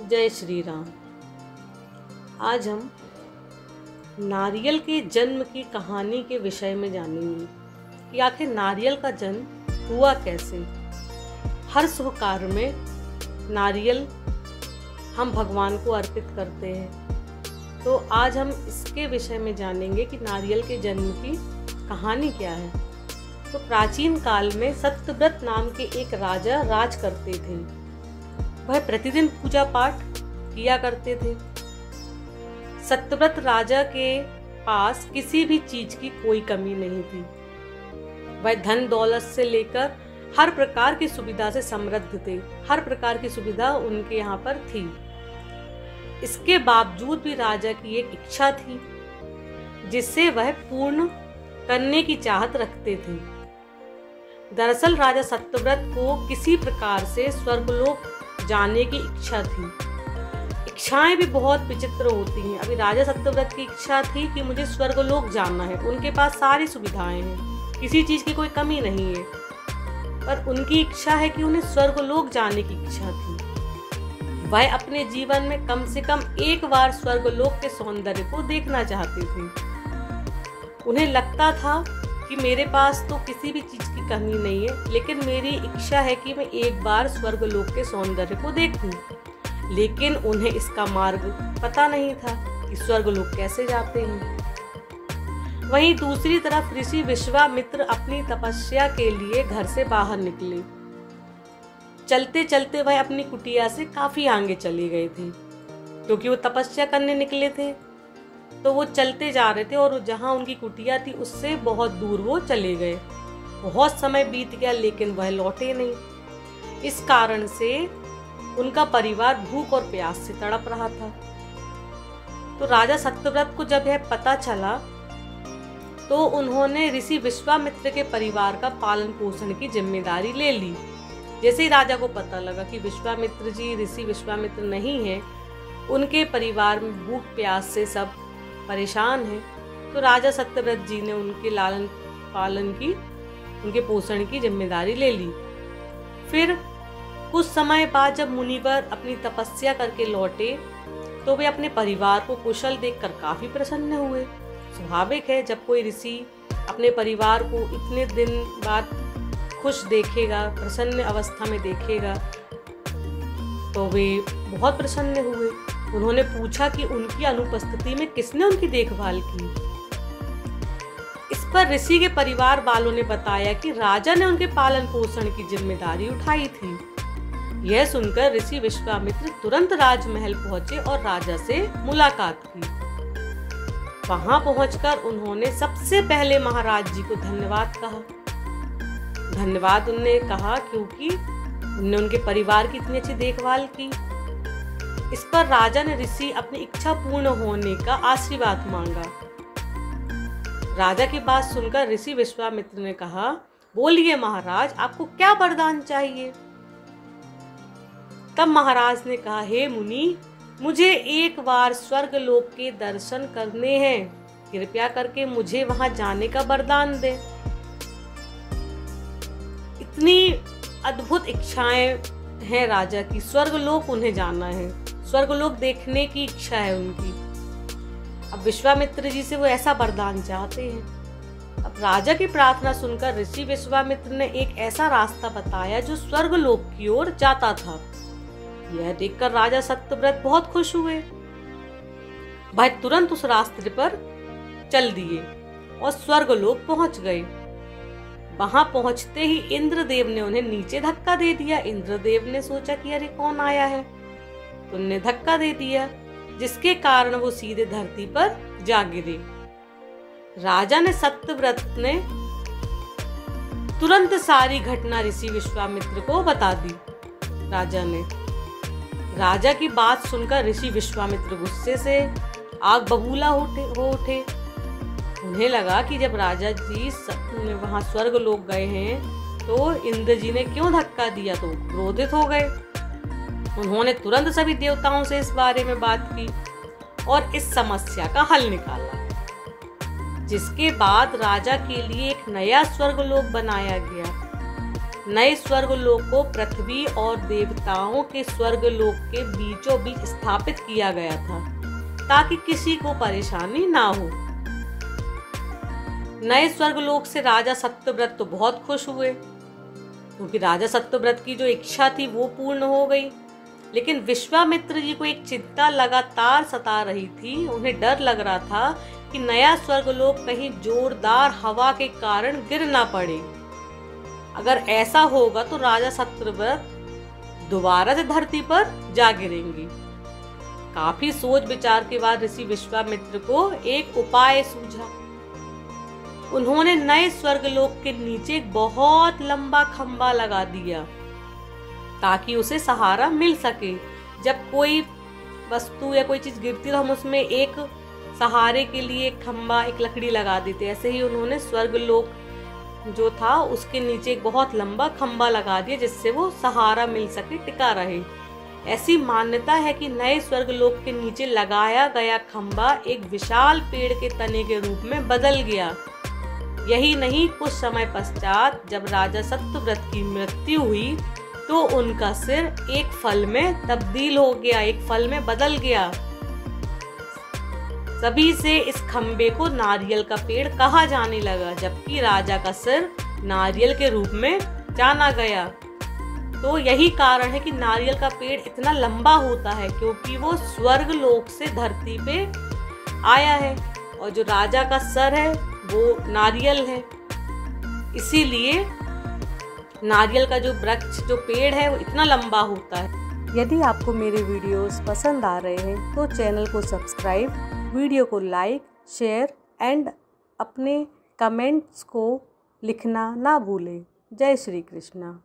जय श्री राम। आज हम नारियल के जन्म की कहानी के विषय में जानेंगे कि आखिर नारियल का जन्म हुआ कैसे। हर शुभ कार्य में नारियल हम भगवान को अर्पित करते हैं, तो आज हम इसके विषय में जानेंगे कि नारियल के जन्म की कहानी क्या है। तो प्राचीन काल में सत्यव्रत नाम के एक राजा राज करते थे। वह प्रतिदिन पूजा पाठ किया करते थे। सत्यव्रत राजा के पास किसी भी चीज की कोई कमी नहीं थी। वह धन दौलत से लेकर हर प्रकार की सुविधा से समृद्ध थे। हर प्रकार की सुविधा उनके यहाँ पर थी। इसके बावजूद भी राजा की एक इच्छा थी जिसे वह पूर्ण करने की चाहत रखते थे। दरअसल राजा सत्यव्रत को किसी प्रकार से स्वर्गलोक जाने की इच्छा थी। इच्छाएं भी बहुत विचित्र होती हैं। अभी राजा सत्यव्रत की इच्छा थी कि मुझे स्वर्गलोक जाना है। उनके पास सारी सुविधाएं हैं, किसी चीज की कोई कमी नहीं है, पर उनकी इच्छा है कि उन्हें स्वर्गलोक जाने की इच्छा थी। वह अपने जीवन में कम से कम एक बार स्वर्गलोक के सौंदर्य को देखना चाहते थे। उन्हें लगता था कि मेरे पास तो किसी भी चीज की कमी नहीं है, लेकिन मेरी इच्छा है कि मैं एक बार स्वर्गलोक के सौंदर्य को देखूं। लेकिन उन्हें इसका मार्ग पता नहीं था कि स्वर्गलोक कैसे जाते हैं। वहीं दूसरी तरफ ऋषि विश्वामित्र अपनी तपस्या के लिए घर से बाहर निकले। चलते चलते वह अपनी कुटिया से काफी आगे चले गए थे, क्योंकि वो तपस्या करने निकले थे। तो वो चलते जा रहे थे और जहाँ उनकी कुटिया थी उससे बहुत दूर वो चले गए। बहुत समय बीत गया लेकिन वह लौटे नहीं। इस कारण से उनका परिवार भूख और प्यास से तड़प रहा था। तो राजा सत्यव्रत को जब यह पता चला तो उन्होंने ऋषि विश्वामित्र के परिवार का पालन पोषण की जिम्मेदारी ले ली। जैसे ही राजा को पता लगा कि विश्वामित्र जी ऋषि विश्वामित्र नहीं है, उनके परिवार में भूख प्यास से सब परेशान है, तो राजा सत्यव्रत जी ने उनके लालन पालन की, उनके पोषण की जिम्मेदारी ले ली। फिर कुछ समय बाद जब मुनिवर अपनी तपस्या करके लौटे तो वे अपने परिवार को कुशल देखकर काफी प्रसन्न हुए। स्वाभाविक है, जब कोई ऋषि अपने परिवार को इतने दिन बाद खुश देखेगा, प्रसन्न अवस्था में देखेगा, तो वे बहुत प्रसन्न हुए। उन्होंने पूछा कि उनकी अनुपस्थिति में किसने उनकी देखभाल की। इस पर ऋषि के परिवार वालों ने बताया कि राजा ने उनके पालन पोषण की जिम्मेदारी उठाई थी। यह सुनकर ऋषि विश्वामित्र तुरंत राजमहल पहुंचे और राजा से मुलाकात की। वहां पहुंचकर उन्होंने सबसे पहले महाराज जी को धन्यवाद कहा। धन्यवाद उन्होंने कहा क्योंकि उन्होंने उनके परिवार की इतनी अच्छी देखभाल की। इस पर राजा ने ऋषि अपनी इच्छा पूर्ण होने का आशीर्वाद मांगा। राजा की बात सुनकर ऋषि विश्वामित्र ने कहा, बोलिए महाराज, आपको क्या वरदान चाहिए। तब महाराज ने कहा, हे मुनि, मुझे एक बार स्वर्गलोक के दर्शन करने हैं। कृपया करके मुझे वहां जाने का वरदान दे। इतनी अद्भुत इच्छाएं हैं राजा की, स्वर्गलोक उन्हें जाना है, स्वर्गलोक देखने की इच्छा है उनकी। अब विश्वामित्र जी से वो ऐसा वरदान चाहते हैं। अब राजा की प्रार्थना सुनकर ऋषि विश्वामित्र ने एक ऐसा रास्ता बताया जो स्वर्गलोक की ओर जाता था। यह देखकर राजा सत्यव्रत बहुत खुश हुए। वह तुरंत उस रास्ते पर चल दिए और स्वर्गलोक पहुंच गए। वहां पहुंचते ही इंद्रदेव ने उन्हें नीचे धक्का दे दिया। इंद्रदेव ने सोचा कि अरे कौन आया है, तो उन्हें धक्का दे दिया, जिसके कारण वो सीधे धरती पर जा गिरे। राजा ने सत्यव्रत ने तुरंत सारी घटना ऋषि विश्वामित्र को बता दी। राजा की बात सुनकर ऋषि विश्वामित्र गुस्से से आग बबूला हो उठे। उन्हें लगा कि जब राजा जी वहां स्वर्गलोक गए हैं तो इंद्र जी ने क्यों धक्का दिया, तो क्रोधित हो गए। उन्होंने तुरंत सभी देवताओं से इस बारे में बात की और इस समस्या का हल निकाला, जिसके बाद राजा के लिए एक नया स्वर्गलोक बनाया गया। नए स्वर्गलोक को पृथ्वी और देवताओं के स्वर्गलोक के बीचों बीच स्थापित किया गया था ताकि किसी को परेशानी ना हो। नए स्वर्गलोक से राजा सत्यव्रत तो बहुत खुश हुए, क्योंकि राजा सत्यव्रत की जो इच्छा थी वो पूर्ण हो गई। लेकिन विश्वामित्र जी को एक चिंता लगातार सता रही थी। उन्हें डर लग रहा था कि नया स्वर्गलोक कहीं जोरदार हवा के कारण गिर ना पड़े। अगर ऐसा होगा तो राजा सत्यव्रत दोबारा से धरती पर जा गिरेंगे। काफी सोच विचार के बाद ऋषि विश्वामित्र को एक उपाय सूझा। उन्होंने नए स्वर्गलोक के नीचे एक बहुत लंबा खंबा लगा दिया ताकि उसे सहारा मिल सके। जब कोई वस्तु या कोई चीज गिरती तो हम उसमें एक सहारे के लिए एक खंबा, एक लकड़ी लगा देते। ऐसे ही उन्होंने स्वर्गलोक जो था उसके नीचे एक बहुत लंबा खंबा लगा दिया जिससे वो सहारा मिल सके, टिका रहे। ऐसी मान्यता है कि नए स्वर्गलोक के नीचे लगाया गया खंबा एक विशाल पेड़ के तने के रूप में बदल गया। यही नहीं, कुछ समय पश्चात जब राजा सत्यव्रत की मृत्यु हुई तो उनका सिर एक फल में तब्दील हो गया, एक फल में बदल गया। तभी से इस खंबे को नारियल का पेड़ कहा जाने लगा, जबकि राजा का सिर नारियल के रूप में जाना गया। तो यही कारण है कि नारियल का पेड़ इतना लंबा होता है, क्योंकि वो स्वर्गलोक से धरती पे आया है और जो राजा का सर है वो नारियल है। इसीलिए नारियल का जो वृक्ष, जो पेड़ है, वो इतना लंबा होता है। यदि आपको मेरे वीडियोस पसंद आ रहे हैं तो चैनल को सब्सक्राइब, वीडियो को लाइक, शेयर एंड अपने कमेंट्स को लिखना ना भूलें। जय श्री कृष्णा।